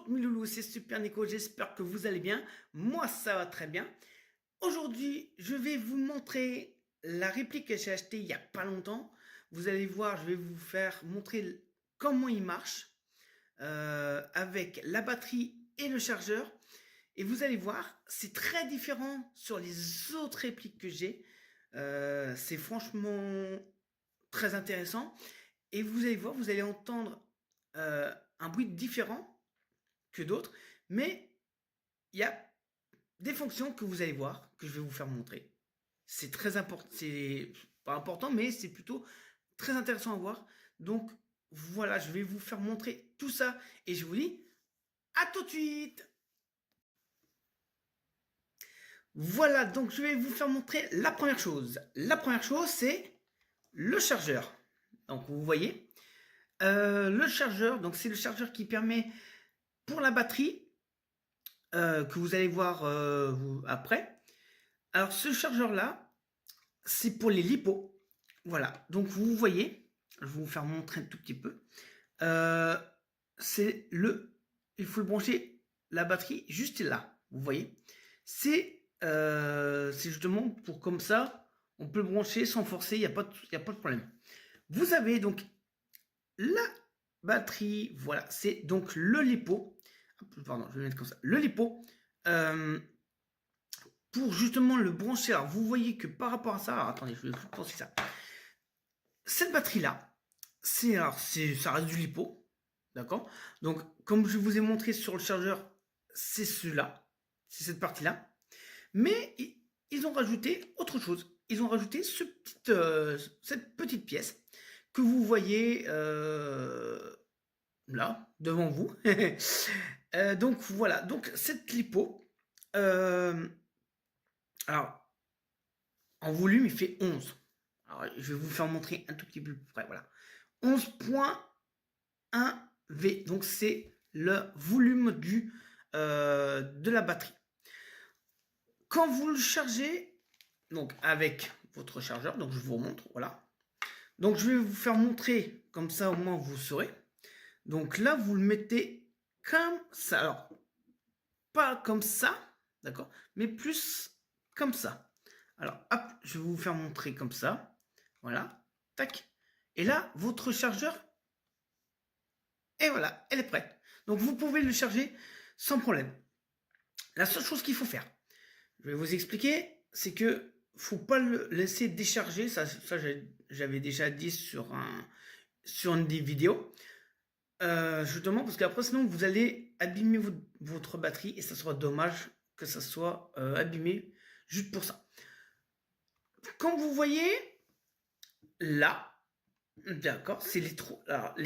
mes loulous, c'est Super Nico, j'espère que vous allez bien. Moi, ça va très bien. Aujourd'hui, je vais vous montrer la réplique que j'ai achetée il n'y a pas longtemps. Vous allez voir, je vais vous faire montrer comment il marche avec la batterie et le chargeur. Et vous allez voir, c'est très différent sur les autres répliques que j'ai. C'est franchement très intéressant. Et vous allez voir, vous allez entendre un bruit différent que d'autres, mais il y a des fonctions que vous allez voir, que je vais vous faire montrer. C'est très important, c'est pas important, mais c'est plutôt très intéressant à voir. Donc voilà, je vais vous faire montrer tout ça et je vous dis à tout de suite. Voilà, donc je vais vous faire montrer la première chose. La première chose, c'est le chargeur. Donc vous voyez, le chargeur, donc c'est le chargeur qui permet pour la batterie que vous allez voir après. Alors ce chargeur là, c'est pour les lipos. Voilà, donc vous voyez, je vais vous faire montrer un tout petit peu. C'est il faut le brancher la batterie juste là. Vous voyez, c'est justement pour comme ça, on peut le brancher sans forcer. Il y a pas de problème. Vous avez donc la batterie. Voilà, c'est donc le lipo. Pardon, je vais mettre comme ça. Le lipo. Pour justement le brancher, alors vous voyez que par rapport à ça, alors attendez, je vais vous penser ça. Cette batterie-là, ça reste du lipo, d'accord. Donc, comme je vous ai montré sur le chargeur, c'est cela, c'est cette partie-là. Mais ils ont rajouté autre chose. Ils ont rajouté cette petite pièce que vous voyez là, devant vous. Donc voilà, donc cette lipo, alors en volume, il fait 11. Alors, je vais vous faire montrer un tout petit peu plus près. Voilà. 11.1 V. Donc, c'est le volume de la batterie. Quand vous le chargez, donc avec votre chargeur, donc je vous remontre, voilà. Donc, je vais vous faire montrer, comme ça au moins vous saurez. Donc là, vous le mettez comme ça. Alors, pas comme ça, d'accord, mais plus comme ça. Alors, hop, je vais vous faire montrer comme ça. Voilà, tac. Et là, votre chargeur, et voilà, elle est prête. Donc, vous pouvez le charger sans problème. La seule chose qu'il faut faire, je vais vous expliquer, c'est que faut pas le laisser décharger. Ça j'avais déjà dit sur une des vidéos. Justement, parce qu'après, sinon, vous allez abîmer votre batterie et ça sera dommage que ça soit abîmé juste pour ça. Comme vous voyez, là, d'accord, c'est les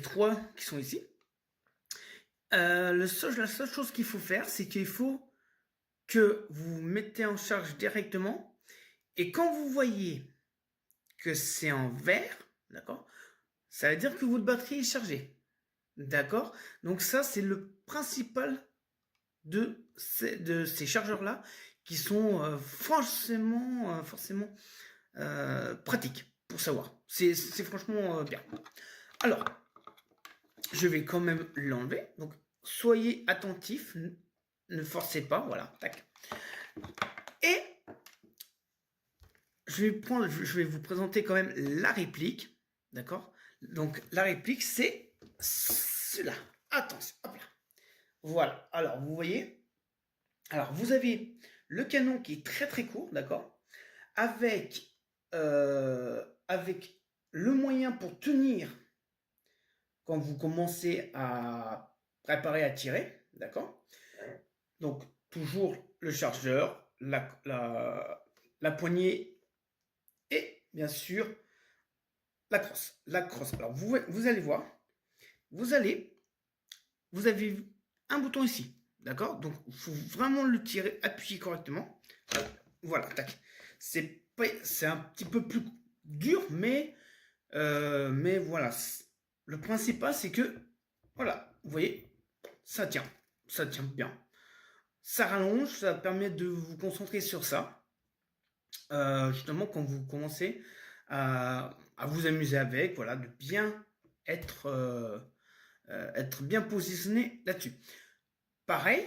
trois qui sont ici. La seule chose qu'il faut faire, c'est qu'il faut que vous mettez en charge directement. Et quand vous voyez que c'est en vert, d'accord, ça veut dire que votre batterie est chargée. D'accord. Donc ça, c'est le principal de ces chargeurs-là qui sont forcément pratiques pour savoir. C'est franchement bien. Alors, je vais quand même l'enlever. Donc, soyez attentifs. Ne forcez pas. Voilà. Tac. Et je vais vous présenter quand même la réplique. D'accord. Donc, la réplique, c'est cela. Attention. Hop là. Voilà. Alors, vous voyez. Alors, vous avez le canon qui est très très court. D'accord. Avec le moyen pour tenir quand vous commencez à préparer à tirer, d'accord. Donc, toujours le chargeur, la poignée et bien sûr la crosse. La crosse. Alors, vous allez voir, vous avez un bouton ici, d'accord. Donc, il faut vraiment le tirer, appuyer correctement. Voilà, tac. C'est un petit peu plus dur, mais voilà. Le principal, c'est que, voilà, vous voyez, ça tient bien. Ça rallonge, ça permet de vous concentrer sur ça. Justement, quand vous commencez à vous amuser avec, voilà, de bien être bien positionné là-dessus. pareil,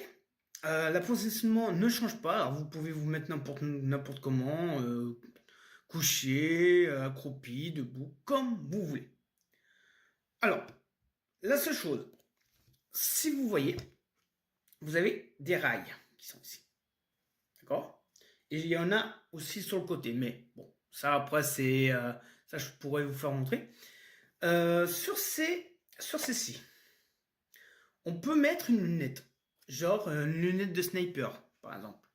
l'appositionnement ne change pas. Alors vous pouvez vous mettre n'importe comment, couché, accroupi, debout, comme vous voulez. Alors, la seule chose, si vous voyez, vous avez des rails qui sont ici. D'accord? Et il y en a aussi sur le côté. Mais bon, ça après, ça je pourrais vous faire montrer. Sur ces-ci, on peut mettre une lunette. Genre une lunette de sniper, par exemple.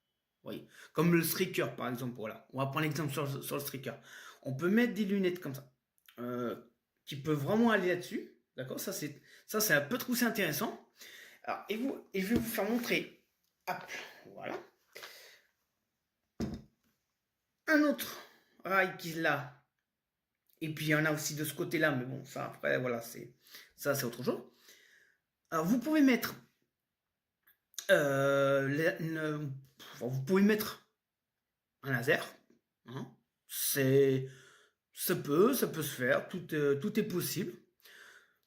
Oui. Comme le striker, par exemple. Voilà. On va prendre l'exemple sur le striker. On peut mettre des lunettes comme ça. Qui peuvent vraiment aller là-dessus. D'accord? Ça, c'est un peu trop intéressant. Alors, et je vais vous faire montrer. Hop, voilà. Un autre rail qui est là. Et puis il y en a aussi de ce côté-là, mais bon, ça après, voilà, c'est autre chose. Alors vous pouvez mettre vous pouvez mettre un laser. Hein. Ça peut se faire, tout est possible.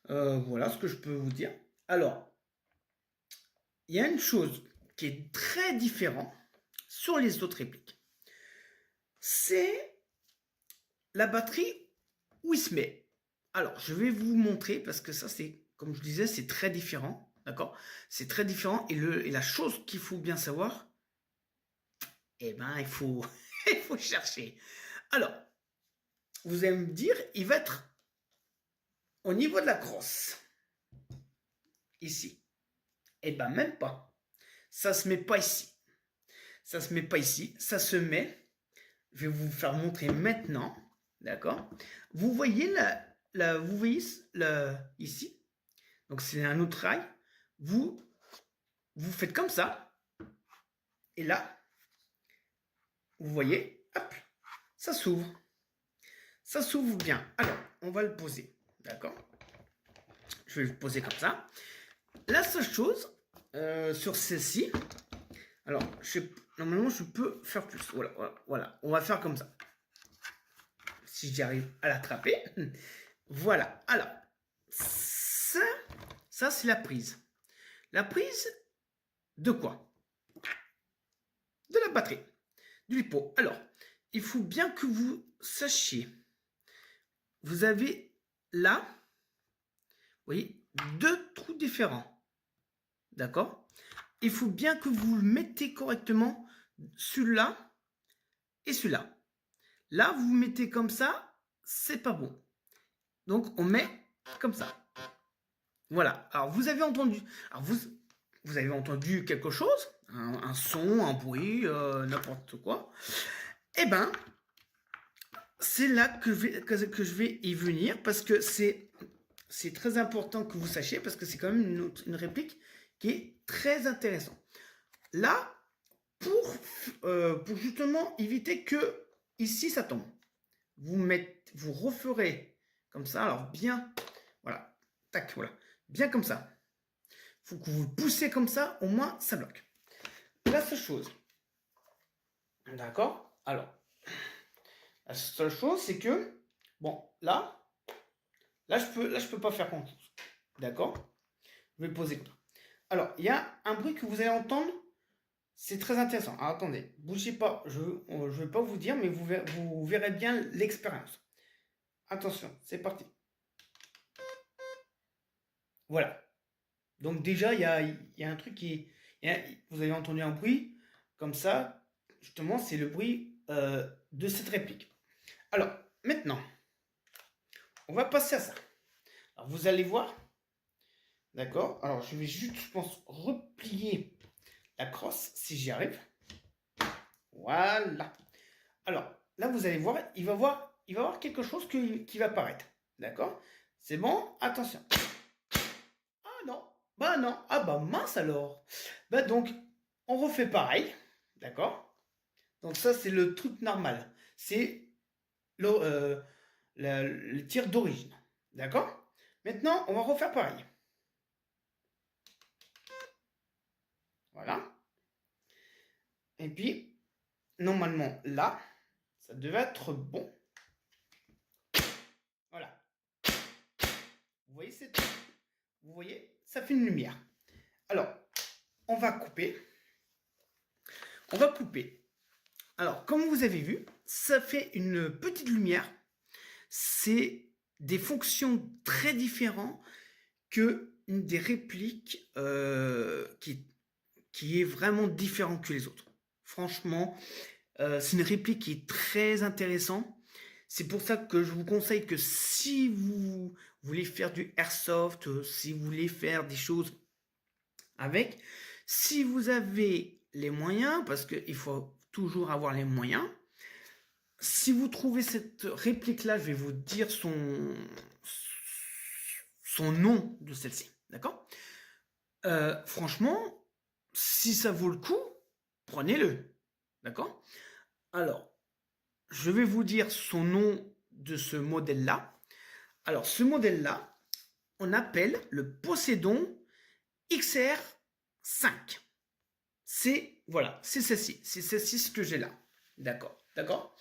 Voilà ce que je peux vous dire. Alors, il y a une chose qui est très différente sur les autres répliques. C'est la batterie où il se met. Alors, je vais vous montrer parce que ça, c'est, comme je disais, c'est très différent. D'accord? C'est très différent. Et la chose qu'il faut bien savoir, eh ben, il faut chercher. Alors, vous allez me dire, il va être au niveau de la crosse. Ici. Eh ben, même pas. Ça se met pas ici. Ça se met pas ici. Ça se met. Je vais vous faire montrer maintenant. D'accord? Vous voyez vous voyez ici. Donc, c'est un autre rail. Vous faites comme ça. Et là, vous voyez, hop, ça s'ouvre. Ça s'ouvre bien. Alors, on va le poser. D'accord? Je vais le poser comme ça. La seule chose, sur celle-ci, alors, normalement, je peux faire plus. Voilà. On va faire comme ça. Si j'arrive à l'attraper. Voilà. Alors, ça c'est la prise. La prise de quoi? De la batterie. Du lipo. Alors, il faut bien que vous sachiez. Vous avez là, vous voyez, deux trous différents. D'accord? Il faut bien que vous le mettez correctement, celui-là et celui-là. Là, vous mettez comme ça, c'est pas bon. Donc, on met comme ça. Voilà. Alors, vous avez entendu. Alors, vous avez entendu quelque chose, un son, un bruit, n'importe quoi. Eh ben, c'est là que je vais y venir parce que c'est très important que vous sachiez parce que c'est quand même une réplique qui est très intéressante. Là, pour justement éviter que ici ça tombe, vous referez comme ça. Alors bien, voilà, tac, voilà, bien comme ça. Il faut que vous le poussez comme ça, au moins ça bloque. La seule chose, d'accord. Alors, la seule chose, c'est que bon, là, je peux pas faire grand-chose. D'accord? Je vais le poser comme ça. Alors, il y a un bruit que vous allez entendre. C'est très intéressant. Alors, attendez, bougez pas. Je vais pas vous dire, mais vous verrez bien l'expérience. Attention, c'est parti. Voilà. Donc déjà, il y a un truc vous avez entendu un bruit comme ça. Justement, c'est le bruit de cette réplique. Alors, maintenant, on va passer à ça. Alors, vous allez voir. D'accord? Alors, je vais juste, je pense, replier la crosse si j'y arrive. Voilà. Alors, là, vous allez voir, il va voir quelque chose qui va apparaître. D'accord? C'est bon? Attention. Ah non. Bah non. Ah bah mince alors. Bah donc, on refait pareil. D'accord? Donc ça, c'est le truc normal. C'est le tir d'origine. D'accord? Maintenant, on va refaire pareil. Voilà. Et puis, normalement, là, ça devait être bon. Voilà. Vous voyez, ça fait une lumière. Alors, on on va couper. On va couper. Alors, comme vous avez vu, ça fait une petite lumière. C'est des fonctions très différentes que une des répliques qui est vraiment différente que les autres. Franchement, c'est une réplique qui est très intéressante. C'est pour ça que je vous conseille que si vous voulez faire du airsoft, si vous voulez faire des choses avec, si vous avez les moyens, parce qu'il faut toujours avoir les moyens, si vous trouvez cette réplique-là, je vais vous dire son nom de celle-ci, d'accord? Franchement, si ça vaut le coup, prenez-le, d'accord? Alors, je vais vous dire son nom de ce modèle-là. Alors, ce modèle-là, on appelle le Poséidon XR5. Voilà, c'est celle-ci. C'est celle-ci ce que j'ai là. D'accord, d'accord.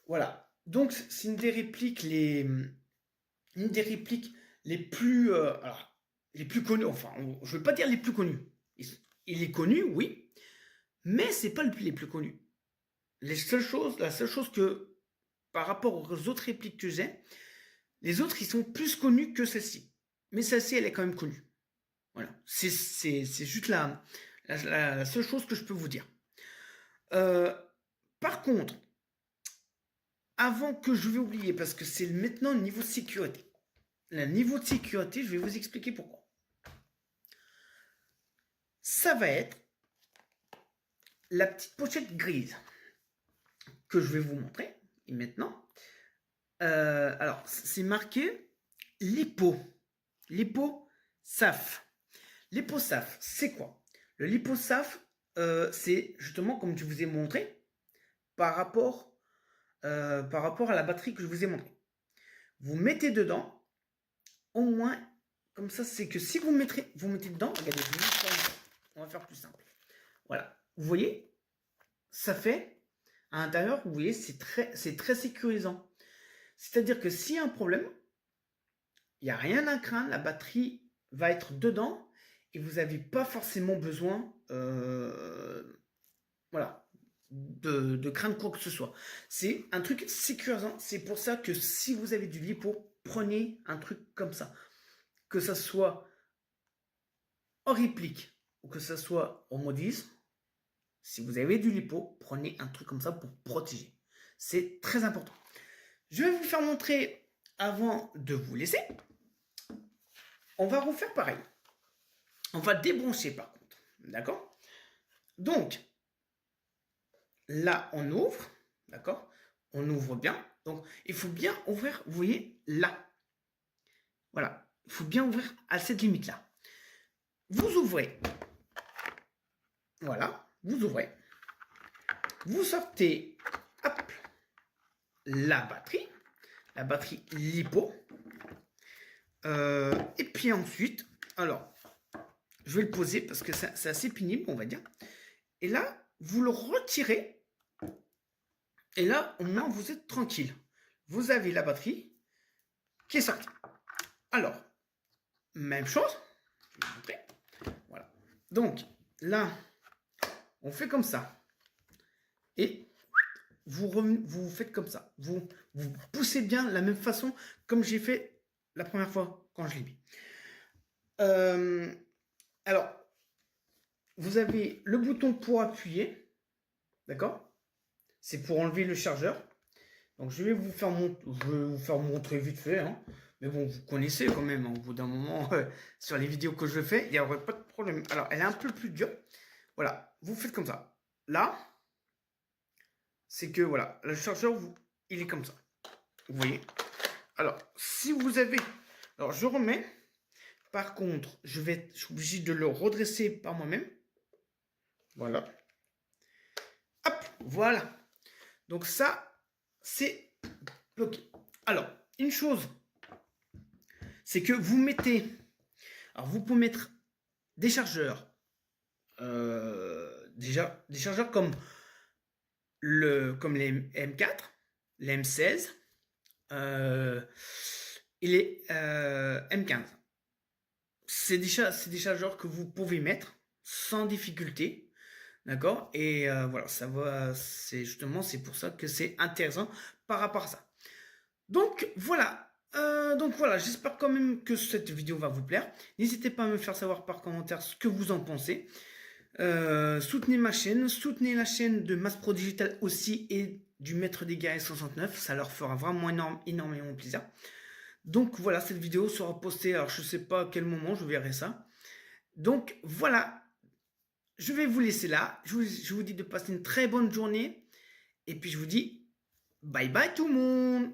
Voilà. Donc, c'est une des répliques les plus, alors, les plus connues. Enfin, je veux pas dire les plus connues. Il est connu, oui, mais c'est pas les plus connus. La seule chose que, par rapport aux autres répliques que j'ai, les autres, ils sont plus connus que celle-ci. Mais celle-ci, elle est quand même connue. Voilà. C'est juste la seule chose que je peux vous dire. Par contre, avant que je vais oublier, parce que c'est maintenant le niveau de sécurité. Le niveau de sécurité, je vais vous expliquer pourquoi. Ça va être la petite pochette grise que je vais vous montrer. Et maintenant, alors, c'est marqué lipo. Lipo-SAF. Lipo-SAF, c'est quoi? Le lipo-SAF, c'est justement comme je vous ai montré par rapport à la batterie que je vous ai montré. Vous mettez dedans, au moins, comme ça, c'est que si vous mettez dedans, regardez, on va faire plus simple. Voilà, vous voyez, ça fait, à l'intérieur, vous voyez, c'est très sécurisant. C'est-à-dire que s'il y a un problème, il n'y a rien à craindre, la batterie va être dedans et vous n'avez pas forcément besoin voilà, de craindre quoi que ce soit. C'est un truc sécurisant. C'est pour ça que si vous avez du lipo, prenez un truc comme ça. Que ça soit en réplique ou que ça soit en modisme, si vous avez du lipo, prenez un truc comme ça pour protéger. C'est très important. Je vais vous faire montrer avant de vous laisser. On va refaire pareil. On va débrancher par contre. D'accord? Donc, là, on ouvre. D'accord? On ouvre bien. Donc, il faut bien ouvrir, vous voyez, là. Voilà. Il faut bien ouvrir à cette limite-là. Vous ouvrez. Voilà. Vous ouvrez. Vous sortez, hop, la batterie lipo. Et puis ensuite, alors, je vais le poser parce que c'est assez pénible, on va dire. Et là, vous le retirez. Et là, au moins, vous êtes tranquille. Vous avez la batterie qui est sortie. Alors, même chose. Je vais vous montrer. Voilà. Donc, là, on fait comme ça. Et vous faites comme ça. Vous poussez bien de la même façon comme j'ai fait la première fois quand je l'ai mis. Alors, vous avez le bouton pour appuyer. D'accord? C'est pour enlever le chargeur. Donc, je vais vous faire montrer vite fait. Hein. Mais bon, vous connaissez quand même. Hein, au bout d'un moment, sur les vidéos que je fais, il n'y aurait pas de problème. Alors, elle est un peu plus dure. Voilà, vous faites comme ça. Là, c'est que voilà, le chargeur, il est comme ça. Vous voyez? Alors, si vous avez... Alors, je remets. Par contre, je suis obligé de le redresser par moi-même. Voilà. Hop, voilà. Donc ça, c'est bloqué. Alors, une chose, c'est que vous mettez... Alors, vous pouvez mettre des chargeurs. Déjà, des chargeurs comme les M4, les M16 et les M15. C'est des chargeurs que vous pouvez mettre. sans difficulté. D'accord? Et voilà, ça va, c'est justement, c'est pour ça que c'est intéressant par rapport à ça. Donc voilà, j'espère quand même que cette vidéo va vous plaire. N'hésitez pas à me faire savoir par commentaire ce que vous en pensez. Soutenez ma chaîne, soutenez la chaîne de Mass Pro Digital aussi et du Maître des Guerriers 69, ça leur fera vraiment énormément plaisir. Donc voilà, cette vidéo sera postée, alors je sais pas à quel moment, je verrai ça. Donc voilà, je vais vous laisser là. Je vous dis de passer une très bonne journée. Et puis je vous dis bye bye tout le monde.